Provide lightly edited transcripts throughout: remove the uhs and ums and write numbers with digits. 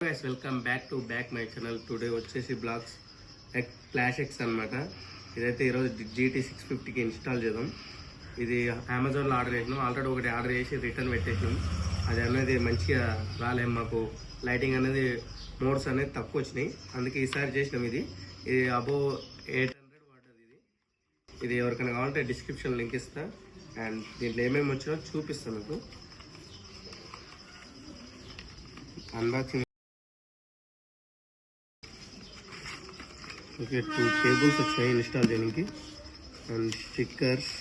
Guys welcome back my channel. Today వచ్చేసి blogs flash X అనమాట. ఇదైతే ఈరోజు GT 650కి ఇన్స్టాల్ చేద్దాం. ఇది అమెజాన్లో ఆర్డర్ చేసినాం. ఆల్రెడీ ఒకటి ఆర్డర్ చేసి రిటర్న్ పెట్టేసినాం. అది అనేది మంచిగా రాలేము, మాకు లైటింగ్ అనేది మోడ్స్ అనేది తక్కువ వచ్చినాయి, అందుకే ఈసారి చేసినాం. ఇది అబోవ్ 800 పడ్డది. ఇది ఎవరికైనా కావాలంటే డిస్క్రిప్షన్ లింక్ ఇస్తా. అండ్ దీంట్లో ఏమేమి వచ్చినా చూపిస్తాను మీకు. అన్బాక్సింగ్. ఓకే, 2 కేబుల్స్ వచ్చాయి ఇన్స్టాల్ చేయడానికి. అండ్ స్టిక్కర్స్,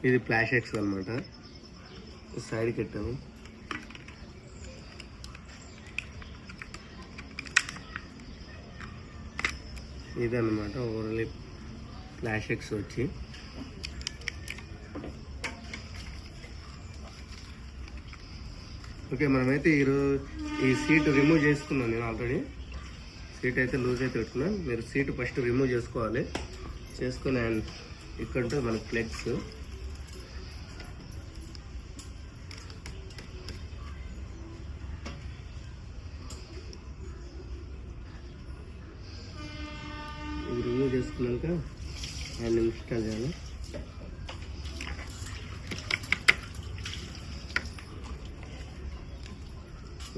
ఇది ఫ్లాష్ ఎక్స్ అనమాట. సైడ్కి పెట్టాము. ఇదన్నమాట ఓన్లీ ఫ్లాష్ ఎక్స్ వచ్చి. ఓకే, మనమైతే ఈరోజు ఈ సీట్ రిమూవ్ చేసుకున్నాను. నేను ఆల్రెడీ సీట్ అయితే లూజ్ అయితే పెట్టుకున్నాను. మీరు సీట్ ఫస్ట్ రిమూవ్ చేసుకోవాలి. చేసుకుని అండ్ ఇక్కడ ఉంటుంది మనకి ప్లగ్స్. ఇది రిమూవ్ చేసుకున్నాక అండ్ ఇన్స్టాల్ చేయాలి.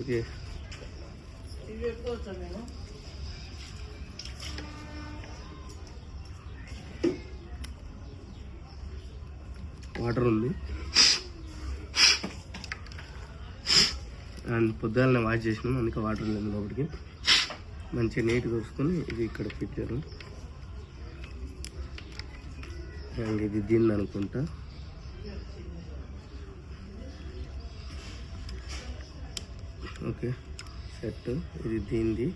ఓకే, వాటర్ ఉంది. అండ్ పొద్దుగాలనే వాష్ చేసినాం, అందుకే వాటర్ లేదు లోపలికి. మంచిగా నీట్గా చూసుకొని ఇది ఇక్కడ పెట్టారు. అండ్ ఇది దీన్ని అనుకుంటా. Okay, set. ఇది దీనిది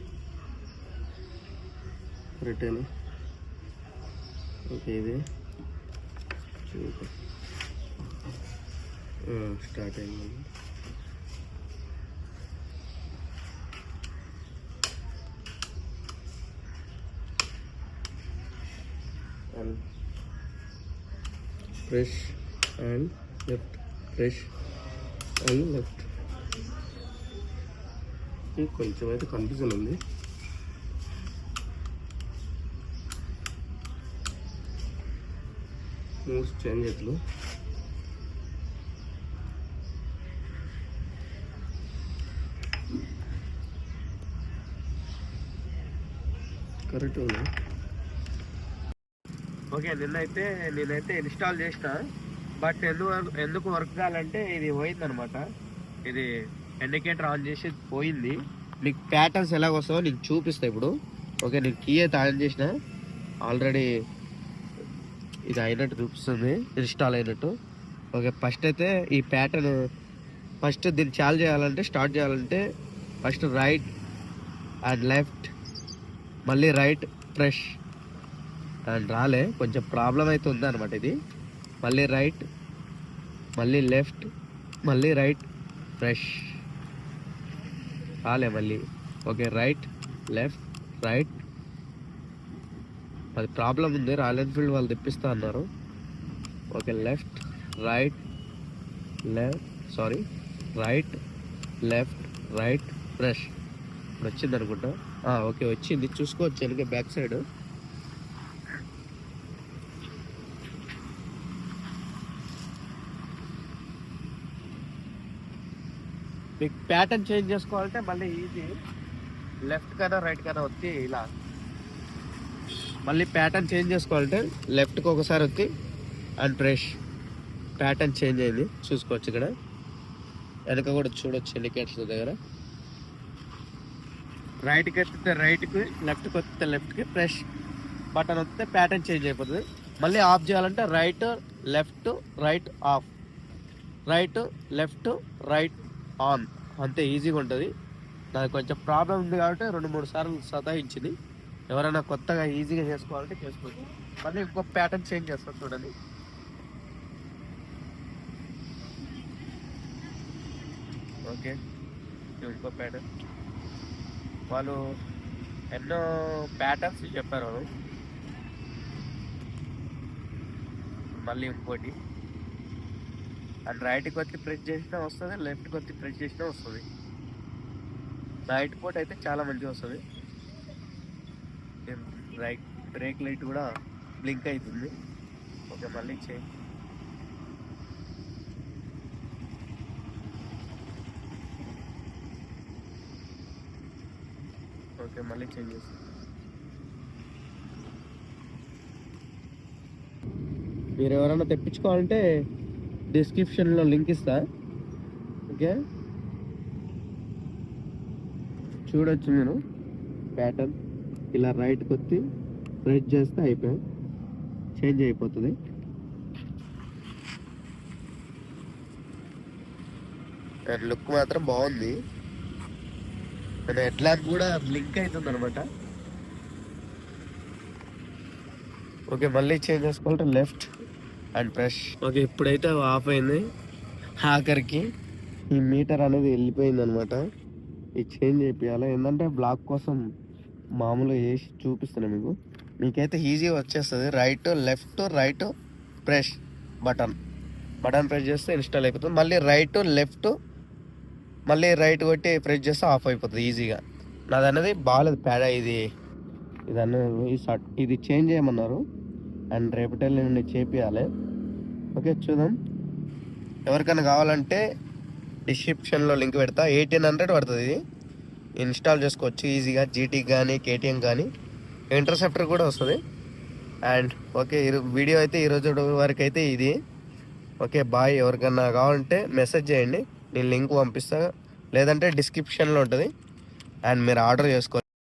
రిటర్న్. ఓకే, ఇది స్టార్ట్ అయింది. And press and left, press and left. కొంచెం అయితే కన్ఫ్యూజన్ ఉంది. మూవ్స్ చేంజ్ ఎట్లు కరెక్ట్ ఉంది. ఓకే, నేనైతే ఇన్స్టాల్ చేసిన. బట్ ఎందుకు వర్క్ కావాలంటే ఇది పోయిందనమాట. ఇది ఇండికేటర్ ఆన్ చేసి పోయింది. నీకు ప్యాటర్న్స్ ఎలాగ వస్తావో నీకు చూపిస్తా ఇప్పుడు. ఓకే, నేను కీ అయితే ఆన్ చేసిన. ఆల్రెడీ ఇది అయినట్టు చూపిస్తుంది, ఇన్స్టాల్ అయినట్టు. ఓకే, ఫస్ట్ అయితే ఈ ప్యాటర్న్ ఫస్ట్ దీన్ని చాలు చేయాలంటే, స్టార్ట్ చేయాలంటే ఫస్ట్ రైట్ అండ్ లెఫ్ట్, మళ్ళీ రైట్ ప్రెస్. అండ్ రాలే, కొంచెం ప్రాబ్లం అయితే ఉందన్నమాట. ఇది మళ్ళీ రైట్, మళ్ళీ లెఫ్ట్, మళ్ళీ రైట్ ప్రెస్. రాలే మళ్ళీ. Okay, right left right. అది ప్రాబ్లం ఉంది. రాయల్ ఎన్ఫీల్డ్ వాళ్ళు తెప్పిస్తా అన్నారు. Okay, left right right left right press. ఇప్పుడు వచ్చింది అనుకుంటా. ఓకే, వచ్చింది. చూసుకోవచ్చు వెనక బ్యాక్ సైడ్. మీకు ప్యాటర్న్ చేంజ్ చేసుకోవాలంటే మళ్ళీ ఈజీ. లెఫ్ట్ కన్నా రైట్ కన్నా వచ్చి ఇలా మళ్ళీ ప్యాటర్న్ చేంజ్ చేసుకోవాలంటే లెఫ్ట్కి ఒకసారి వచ్చి అండ్ ప్రెస్. ప్యాటర్న్ చేంజ్ అయింది, చూసుకోవచ్చు. ఇక్కడ వెనక కూడా చూడొచ్చు ఇండికేటర్స్ దగ్గర. రైట్కి వస్తే రైట్కి, లెఫ్ట్కి వస్తే లెఫ్ట్కి ప్రెస్ బటన్ వస్తే ప్యాటర్న్ చేంజ్ అయిపోతుంది. మళ్ళీ ఆఫ్ చేయాలంటే right left right of, right left right on. అంతే, ఈజీగా ఉంటుంది. నాకు కొంచెం ప్రాబ్లం ఉంది కాబట్టి 2-3 సార్లు సతాయించింది. ఎవరైనా కొత్తగా ఈజీగా చేసుకోవాలంటే చేసుకోవచ్చు. మళ్ళీ ఇంకో ప్యాటర్న్ చేంజ్ చేస్తాను చూడండి. ఓకే, ఇంకో ప్యాటర్న్. వాళ్ళు ఎన్నో ప్యాటర్న్స్ చెప్పారు. మళ్ళీ ఇంకోటి. అండ్ రైట్కి వచ్చి ప్రెస్ చేసినా వస్తుంది, లెఫ్ట్కి వచ్చి ప్రెస్ చేసినా వస్తుంది. రైట్ పోర్ట్ అయితే చాలా మంచిగా వస్తుంది. రైట్ బ్రేక్ లైట్ కూడా బ్లింక్ అవుతుంది. ఓకే మళ్ళీ చేంజ్. ఓకే మళ్ళీ చేంజ్ చేస్తాం. మీరు ఎవరైనా తెప్పించుకోవాలంటే డిస్క్రిప్షన్లో లింక్ ఇస్తా. ఓకే చూడొచ్చు మీరు ప్యాటర్న్. ఇలా రైట్కి వచ్చి ప్రెస్ చేస్తే అయిపోయి చేంజ్ అయిపోతుంది. అండ్ లుక్ మాత్రం బాగుంది. అండ్ హెడ్ ల్యాంప్ కూడా బ్లింక్ అవుతుంది అనమాట. ఓకే మళ్ళీ చేంజ్ చేసుకోవాలంటే లెఫ్ట్ అండ్ ప్రెస్. ఓకే ఇప్పుడైతే ఆఫ్ అయింది. ఆఖరికి ఈ మీటర్ అనేది వెళ్ళిపోయింది అనమాట. ఇది చేంజ్ చేయాలి. ఏంటంటే బ్లాక్ కోసం మామూలుగా వేసి చూపిస్తాను మీకు. మీకైతే ఈజీగా వచ్చేస్తుంది. రైట్ ప్రెస్ బటన్ ప్రెస్ చేస్తే ఇన్స్టాల్ అయిపోతుంది. మళ్ళీ లెఫ్ట్ మళ్ళీ రైట్ కొట్టి ప్రెస్ చేస్తే ఆఫ్ అయిపోతుంది ఈజీగా. నాది అనేది బాగాలేదు పేడ. ఇది అన్నది ఇది చేంజ్ చేయమన్నారు. అండ్ రేపటి నేను చేపియాలి. ఓకే చూద్దాం. ఎవరికైనా కావాలంటే డిస్క్రిప్షన్లో లింక్ పెడతా. 1800 పడుతుంది. ఇది ఇన్స్టాల్ చేసుకోవచ్చు ఈజీగా. జీటీ కానీ కేటీఎం కానీ ఇంటర్సెప్టర్ కూడా వస్తుంది. అండ్ ఓకే వీడియో అయితే ఈరోజు వరకు అయితే ఇది. Okay bye. ఎవరికైనా కావాలంటే మెసేజ్ చేయండి, నేను లింక్ పంపిస్తా. లేదంటే డిస్క్రిప్షన్లో ఉంటుంది. అండ్ మీరు ఆర్డర్ చేసుకోండి.